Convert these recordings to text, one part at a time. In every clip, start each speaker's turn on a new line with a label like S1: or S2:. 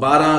S1: 12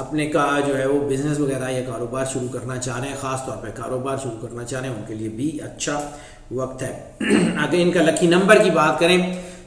S1: اپنے کا جو ہے وہ بزنس وغیرہ یا کاروبار شروع کرنا چاہ رہے ہیں، خاص طور پہ کاروبار شروع کرنا چاہ رہے ہیں، ان کے لیے بھی اچھا وقت ہے۔ اگر ان کا لکی نمبر کی بات کریں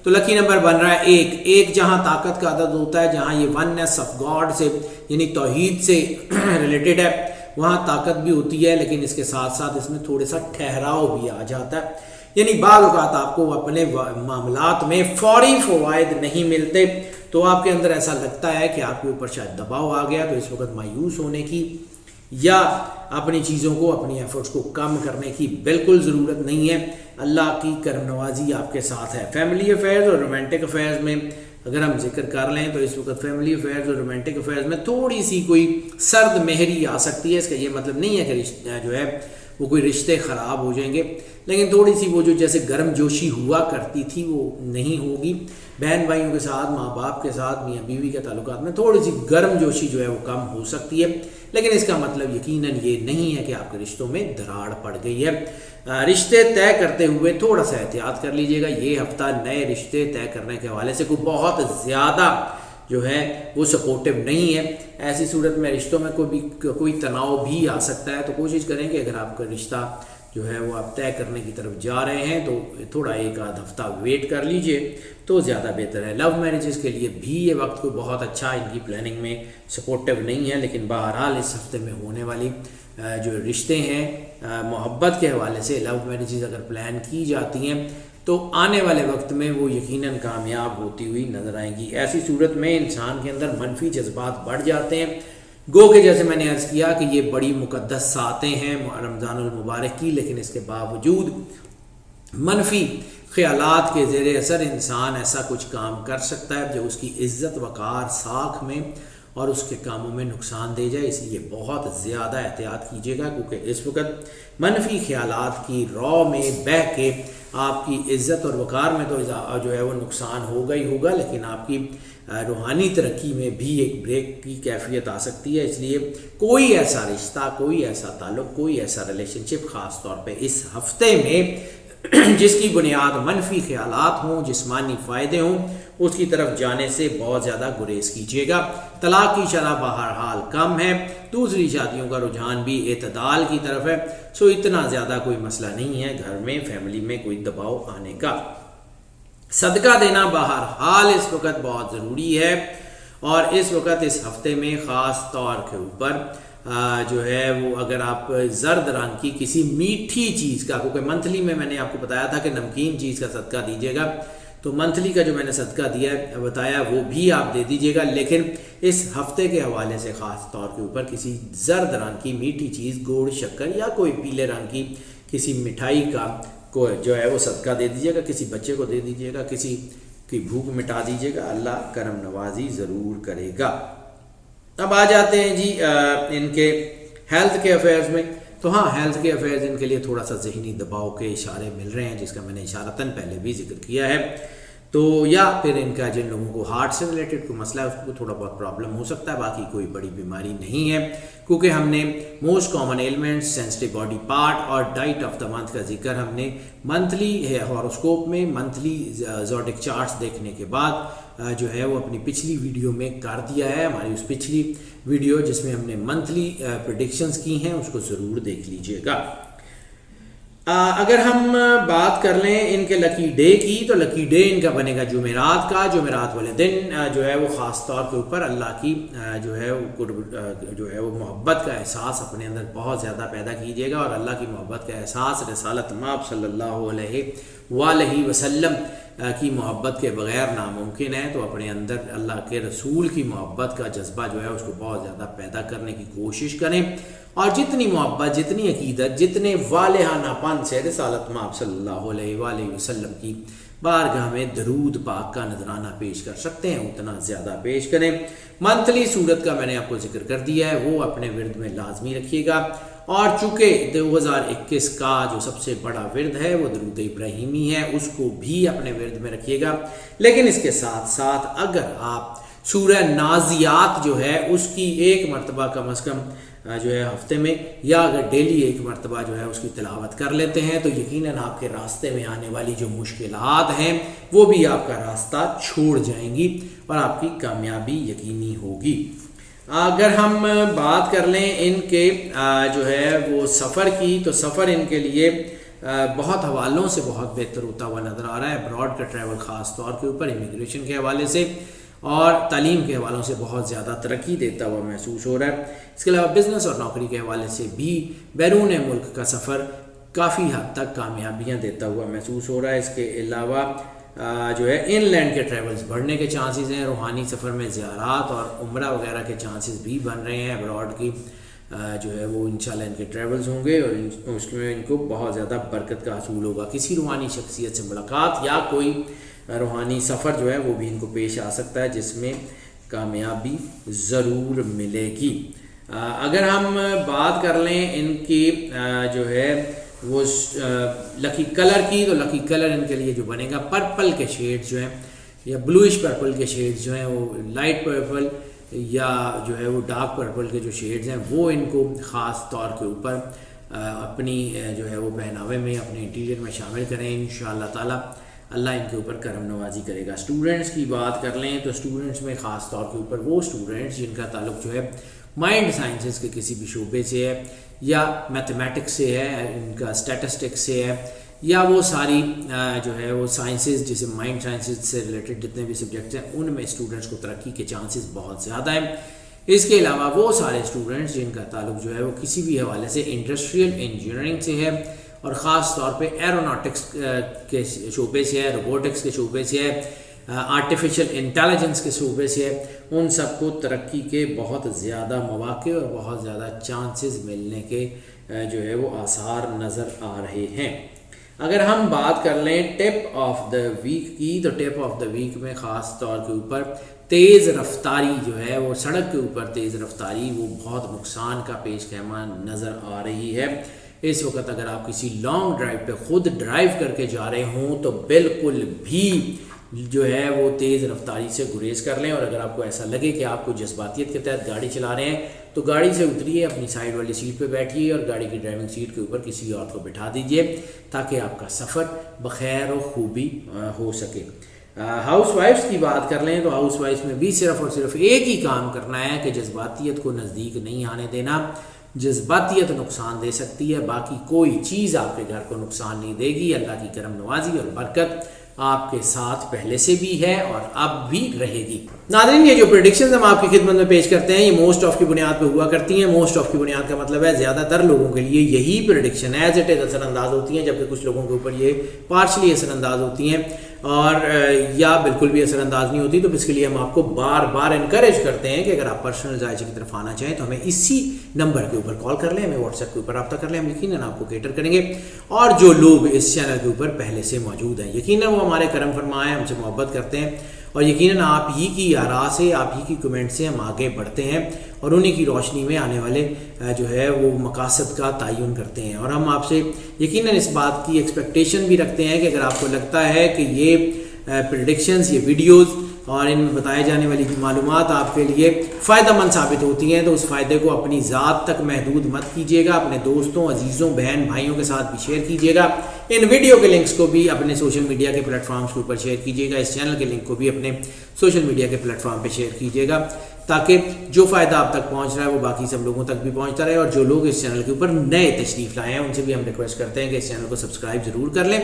S1: تو لکی نمبر بن رہا ہے 1۔ جہاں طاقت کا عدد ہوتا ہے، جہاں یہ وننس آف گاڈ سے یعنی توحید سے ریلیٹڈ ہے، وہاں طاقت بھی ہوتی ہے، لیکن اس کے ساتھ ساتھ اس میں تھوڑا سا ٹھہراؤ بھی آ جاتا ہے، یعنی بعض اوقات آپ کو اپنے معاملات میں فوری فوائد نہیں ملتے، تو آپ کے اندر ایسا لگتا ہے کہ آپ کے اوپر شاید دباؤ آ گیا، تو اس وقت مایوس ہونے کی یا اپنی چیزوں کو، اپنی ایفرٹس کو کم کرنے کی بالکل ضرورت نہیں ہے۔ اللہ کی کرم نوازی آپ کے ساتھ ہے۔ فیملی افیئرز اور رومانٹک افیئرز میں اگر ہم ذکر کر لیں تو اس وقت فیملی افیئرز اور رومانٹک افیئرز میں تھوڑی سی کوئی سرد مہری آ سکتی ہے۔ اس کا یہ مطلب نہیں ہے کہ جو ہے وہ کوئی رشتے خراب ہو جائیں گے، لیکن تھوڑی سی وہ جو جیسے گرم جوشی ہوا کرتی تھی وہ نہیں ہوگی۔ بہن بھائیوں کے ساتھ، ماں باپ کے ساتھ، میاں بیوی کے تعلقات میں تھوڑی سی گرم جوشی جو ہے وہ کم ہو سکتی ہے، لیکن اس کا مطلب یقیناً یہ نہیں ہے کہ آپ کے رشتوں میں دراڑ پڑ گئی ہے۔ رشتے طے کرتے ہوئے تھوڑا سا احتیاط کر لیجیے گا۔ یہ ہفتہ نئے رشتے طے کرنے کے حوالے سے کوئی بہت زیادہ جو ہے وہ سپورٹو نہیں ہے۔ ایسی صورت میں رشتوں میں کوئی تناؤ بھی آ سکتا ہے، تو کوشش کریں کہ اگر آپ کا رشتہ جو ہے وہ آپ طے کرنے کی طرف جا رہے ہیں تو تھوڑا ایک آدھ ہفتہ ویٹ کر لیجئے تو زیادہ بہتر ہے۔ لو میرجز کے لیے بھی یہ وقت کوئی بہت اچھا ان کی پلاننگ میں سپورٹو نہیں ہے، لیکن بہرحال اس ہفتے میں ہونے والی جو رشتے ہیں محبت کے حوالے سے لو میرجز اگر پلان کی جاتی ہیں تو آنے والے وقت میں وہ یقیناً کامیاب ہوتی ہوئی نظر آئیں گی۔ ایسی صورت میں انسان کے اندر منفی جذبات بڑھ جاتے ہیں، گو کہ جیسے میں نے عرض کیا کہ یہ بڑی مقدس ساتیں ہیں رمضان المبارک کی، لیکن اس کے باوجود منفی خیالات کے زیر اثر انسان ایسا کچھ کام کر سکتا ہے جو اس کی عزت وقار ساکھ میں اور اس کے کاموں میں نقصان دے جائے۔ اس لیے بہت زیادہ احتیاط کیجیے گا، کیونکہ اس وقت منفی خیالات کی رو میں بہہ کے آپ کی عزت اور وقار میں تو جو ہے وہ نقصان ہوگا ہی ہوگا، لیکن آپ کی روحانی ترقی میں بھی ایک بریک کی کیفیت آ سکتی ہے۔ اس لیے کوئی ایسا رشتہ، کوئی ایسا تعلق، کوئی ایسا ریلیشن شپ خاص طور پہ اس ہفتے میں جس کی بنیاد منفی خیالات ہوں، جسمانی فائدے ہوں، اس کی طرف جانے سے بہت زیادہ گریز کیجیے گا۔ طلاق کی شرح بہرحال کم ہے، دوسری شادیوں کا رجحان بھی اعتدال کی طرف ہے، سو اتنا زیادہ کوئی مسئلہ نہیں ہے گھر میں، فیملی میں کوئی دباؤ آنے کا۔ صدقہ دینا بہرحال اس وقت بہت ضروری ہے، اور اس وقت اس ہفتے میں خاص طور کے اوپر جو ہے وہ اگر آپ زرد رنگ کی کسی میٹھی چیز کا، کیونکہ منتھلی میں نے آپ کو بتایا تھا کہ نمکین چیز کا صدقہ دیجیے گا، تو منتھلی کا جو میں نے صدقہ دیا بتایا وہ بھی آپ دے دیجیے گا، لیکن اس ہفتے کے حوالے سے خاص طور کے اوپر کسی زرد رنگ کی میٹھی چیز، گڑ، شکر یا کوئی پیلے رنگ کی کسی مٹھائی کا کو جو ہے وہ صدقہ دے دیجیے گا، کسی بچے کو دے دیجیے گا، کسی کی بھوک مٹا دیجیے گا، اللہ کرم نوازی ضرور کرے گا۔ اب آ جاتے ہیں جی ان کے ہیلتھ کے افیئرز میں، تو ہاں ہیلتھ کے افیئرز ان کے لیے تھوڑا سا ذہنی دباؤ کے اشارے مل رہے ہیں، جس کا میں نے اشارتاً پہلے بھی ذکر کیا ہے، تو یا پھر ان کا جن لوگوں کو ہارٹ سے ریلیٹڈ کوئی مسئلہ ہے اس کو تھوڑا بہت پرابلم ہو سکتا ہے، باقی کوئی بڑی بیماری نہیں ہے، کیونکہ ہم نے most common elements, sensitive body part اور ڈائٹ آف دا منتھ کا ذکر ہم نے منتھلی ہاروسکوپ میں، منتھلی زوڈک چارٹس دیکھنے کے بعد جو ہے وہ اپنی پچھلی ویڈیو میں کر دیا ہے۔ ہماری اس پچھلی ویڈیو جس میں ہم نے منتھلی پریڈکشنز کی ہیں اس کو ضرور دیکھ لیجئے گا۔ اگر ہم بات کر لیں ان کے لکی ڈے کی، تو لکی ڈے ان کا بنے گا جمعرات کا۔ جمعرات والے دن جو ہے وہ خاص طور کے اوپر اللہ کی جو ہے وہ محبت کا احساس اپنے اندر بہت زیادہ پیدا کیجیے گا، اور اللہ کی محبت کا احساس رسالت مآب صلی اللہ علیہ وآلہ وسلم کی محبت کے بغیر ناممکن ہے، تو اپنے اندر اللہ کے رسول کی محبت کا جذبہ جو ہے اس کو بہت زیادہ پیدا کرنے کی کوشش کریں، اور جتنی محبت، جتنی عقیدت، جتنے والہانہ پن سے رسالت مآب صلی اللہ علیہ وآلہ وسلم کی بارگاہ میں درود پاک کا نذرانہ پیش کر سکتے ہیں اتنا زیادہ پیش کریں۔ منتھلی صورت کا میں نے آپ کو ذکر کر دیا ہے، وہ اپنے ورد میں لازمی رکھیے گا، اور چونکہ 2021 کا جو سب سے بڑا ورد ہے وہ درود ابراہیمی ہے، اس کو بھی اپنے ورد میں رکھیے گا، لیکن اس کے ساتھ ساتھ اگر آپ سورہ نازیات جو ہے اس کی ایک مرتبہ کم از کم جو ہے ہفتے میں، یا اگر ڈیلی ایک مرتبہ جو ہے اس کی تلاوت کر لیتے ہیں، تو یقیناً آپ کے راستے میں آنے والی جو مشکلات ہیں وہ بھی آپ کا راستہ چھوڑ جائیں گی اور آپ کی کامیابی یقینی ہوگی۔ اگر ہم بات کر لیں ان کے جو ہے وہ سفر کی، تو سفر ان کے لیے بہت حوالوں سے بہت بہتر ہوتا ہوا نظر آ رہا ہے. ابراڈ کا ٹریول خاص طور کے اوپر امیگریشن کے حوالے سے اور تعلیم کے حوالوں سے بہت زیادہ ترقی دیتا ہوا محسوس ہو رہا ہے. اس کے علاوہ بزنس اور نوکری کے حوالے سے بھی بیرون ملک کا سفر کافی حد تک کامیابیاں دیتا ہوا محسوس ہو رہا ہے. اس کے علاوہ جو ہے ان لینڈ کے ٹریولز بڑھنے کے چانسز ہیں. روحانی سفر میں زیارات اور عمرہ وغیرہ کے چانسز بھی بن رہے ہیں. ابراڈ کی جو ہے وہ انشاءاللہ ان کے ٹریولز ہوں گے اور اس میں ان کو بہت زیادہ برکت کا حصول ہوگا. کسی روحانی شخصیت سے ملاقات یا کوئی روحانی سفر جو ہے وہ بھی ان کو پیش آ سکتا ہے جس میں کامیابی ضرور ملے گی. اگر ہم بات کر لیں ان کی جو ہے وہ لکی کلر کی، تو لکی کلر ان کے لیے جو بنے گا پرپل کے شیڈ جو ہیں یا بلوئش پرپل کے شیڈز جو ہیں وہ لائٹ پرپل یا جو ہے وہ ڈارک پرپل کے جو شیڈز ہیں وہ ان کو خاص طور کے اوپر اپنی جو ہے وہ پہناوے میں اپنے انٹیریئر میں شامل کریں. انشاءاللہ تعالی اللہ ان کے اوپر کرم نوازی کرے گا. اسٹوڈنٹس کی بات کر لیں تو اسٹوڈنٹس میں خاص طور کے اوپر وہ اسٹوڈنٹس جن کا تعلق جو ہے مائنڈ سائنسز کے کسی بھی شعبے سے ہے یا میتھمیٹکس سے ہے، ان کا اسٹیٹسٹکس سے ہے یا وہ ساری جو ہے وہ سائنسز جیسے مائنڈ سائنسز سے ریلیٹڈ جتنے بھی سبجیکٹس ہیں ان میں اسٹوڈنٹس کو ترقی کے چانسز بہت زیادہ ہیں. اس کے علاوہ وہ سارے اسٹوڈنٹس جن کا تعلق جو ہے وہ کسی بھی حوالے سے انڈسٹریل انجینئرنگ سے ہے اور خاص طور پہ ایروناٹکس کے شعبے سے ہے، روبوٹکس کے شعبے سے ہے، آرٹیفیشل انٹیلیجنس کے شعبے سے ہے، ان سب کو ترقی کے بہت زیادہ مواقع اور بہت زیادہ چانسز ملنے کے جو ہے وہ آثار نظر آ رہے ہیں. اگر ہم بات کر لیں ٹپ آف دا ویک کی، تو ٹپ آف دا ویک میں خاص طور کے اوپر تیز رفتاری جو ہے وہ سڑک کے اوپر تیز رفتاری وہ بہت نقصان کا پیش خیمہ نظر آ رہی ہے. اس وقت اگر آپ کسی لانگ ڈرائیو پہ خود ڈرائیو کر کے جا رہے ہوں تو بالکل بھی جو ہے وہ تیز رفتاری سے گریز کر لیں. اور اگر آپ کو ایسا لگے کہ آپ کو جذباتیت کے تحت گاڑی چلا رہے ہیں تو گاڑی سے اتریے، اپنی سائیڈ والی سیٹ پہ بیٹھیے اور گاڑی کی ڈرائیونگ سیٹ کے اوپر کسی اور کو بٹھا دیجئے تاکہ آپ کا سفر بخیر و خوبی ہو سکے. ہاؤس وائفس کی بات کر لیں تو ہاؤس وائفس میں بھی صرف اور صرف ایک ہی کام کرنا ہے کہ جذباتیت کو نزدیک نہیں آنے دینا. جذباتیت نقصان دے سکتی ہے، باقی کوئی چیز آپ کے گھر کو نقصان نہیں دے گی. اللہ کی کرم نوازی اور برکت آپ کے ساتھ پہلے سے بھی ہے اور اب بھی رہے گی. ناظرین، یہ جو پریڈکشنز ہم آپ کی خدمت میں پیش کرتے ہیں یہ موسٹ آف کی بنیاد پہ ہوا کرتی ہیں. موسٹ آف کی بنیاد کا مطلب ہے زیادہ تر لوگوں کے لیے یہی پریڈکشن ایز اٹ از اثر انداز ہوتی ہیں، جبکہ کچھ لوگوں کے اوپر یہ پارشلی اثر انداز ہوتی ہیں اور یا بالکل بھی اثر انداز نہیں ہوتی. تو اس کے لیے ہم آپ کو بار بار انکریج کرتے ہیں کہ اگر آپ پرسنل ذائقے کی طرف آنا چاہیں تو ہمیں اسی نمبر کے اوپر کال کر لیں، ہمیں واٹس ایپ کے اوپر رابطہ کر لیں، ہم یقیناً آپ کو کیٹر کریں گے. اور جو لوگ اس چینل کے اوپر پہلے سے موجود ہیں یقیناً وہ ہمارے کرم فرما ہیں، ہم سے محبت کرتے ہیں اور یقیناً آپ ہی کی آراء سے، آپ ہی کی کمنٹ سے ہم آگے بڑھتے ہیں اور انہی کی روشنی میں آنے والے جو ہے وہ مقاصد کا تعین کرتے ہیں. اور ہم آپ سے یقیناً اس بات کی ایکسپیکٹیشن بھی رکھتے ہیں کہ اگر آپ کو لگتا ہے کہ یہ پریڈکشنز، یہ ویڈیوز اور ان میں بتائے جانے والی معلومات آپ کے لیے فائدہ مند ثابت ہوتی ہیں تو اس فائدے کو اپنی ذات تک محدود مت کیجیے گا، اپنے دوستوں، عزیزوں، بہن بھائیوں کے ساتھ بھی شیئر کیجیے گا. ان ویڈیو کے لنکس کو بھی اپنے سوشل میڈیا کے پلیٹ فارمز کے اوپر شیئر کیجیے گا. اس چینل کے لنک کو بھی اپنے سوشل میڈیا کے پلیٹ فارم پہ شیئر کیجیے گا تاکہ جو فائدہ آپ تک پہنچ رہا ہے وہ باقی سب لوگوں تک بھی پہنچتا رہے. اور جو لوگ اس چینل کے اوپر نئے تشریف لائے ہیں ان سے بھی ہم ریکویسٹ کرتے ہیں کہ اس چینل کو سبسکرائب ضرور کر لیں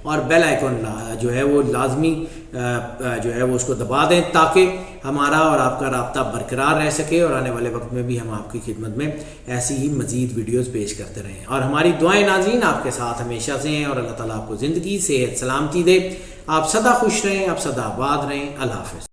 S1: اور بیل آئیکن جو ہے وہ لازمی جو ہے وہ اس کو دبا دیں تاکہ ہمارا اور آپ کا رابطہ برقرار رہ سکے اور آنے والے وقت میں بھی ہم آپ کی خدمت میں ایسی ہی مزید ویڈیوز پیش کرتے رہیں. اور ہماری دعائیں ناظرین آپ کے ساتھ ہمیشہ سے ہیں اور اللہ تعالیٰ آپ کو زندگی، صحت، سلامتی دے. آپ سدا خوش رہیں، آپ سدا آباد رہیں. اللہ حافظ.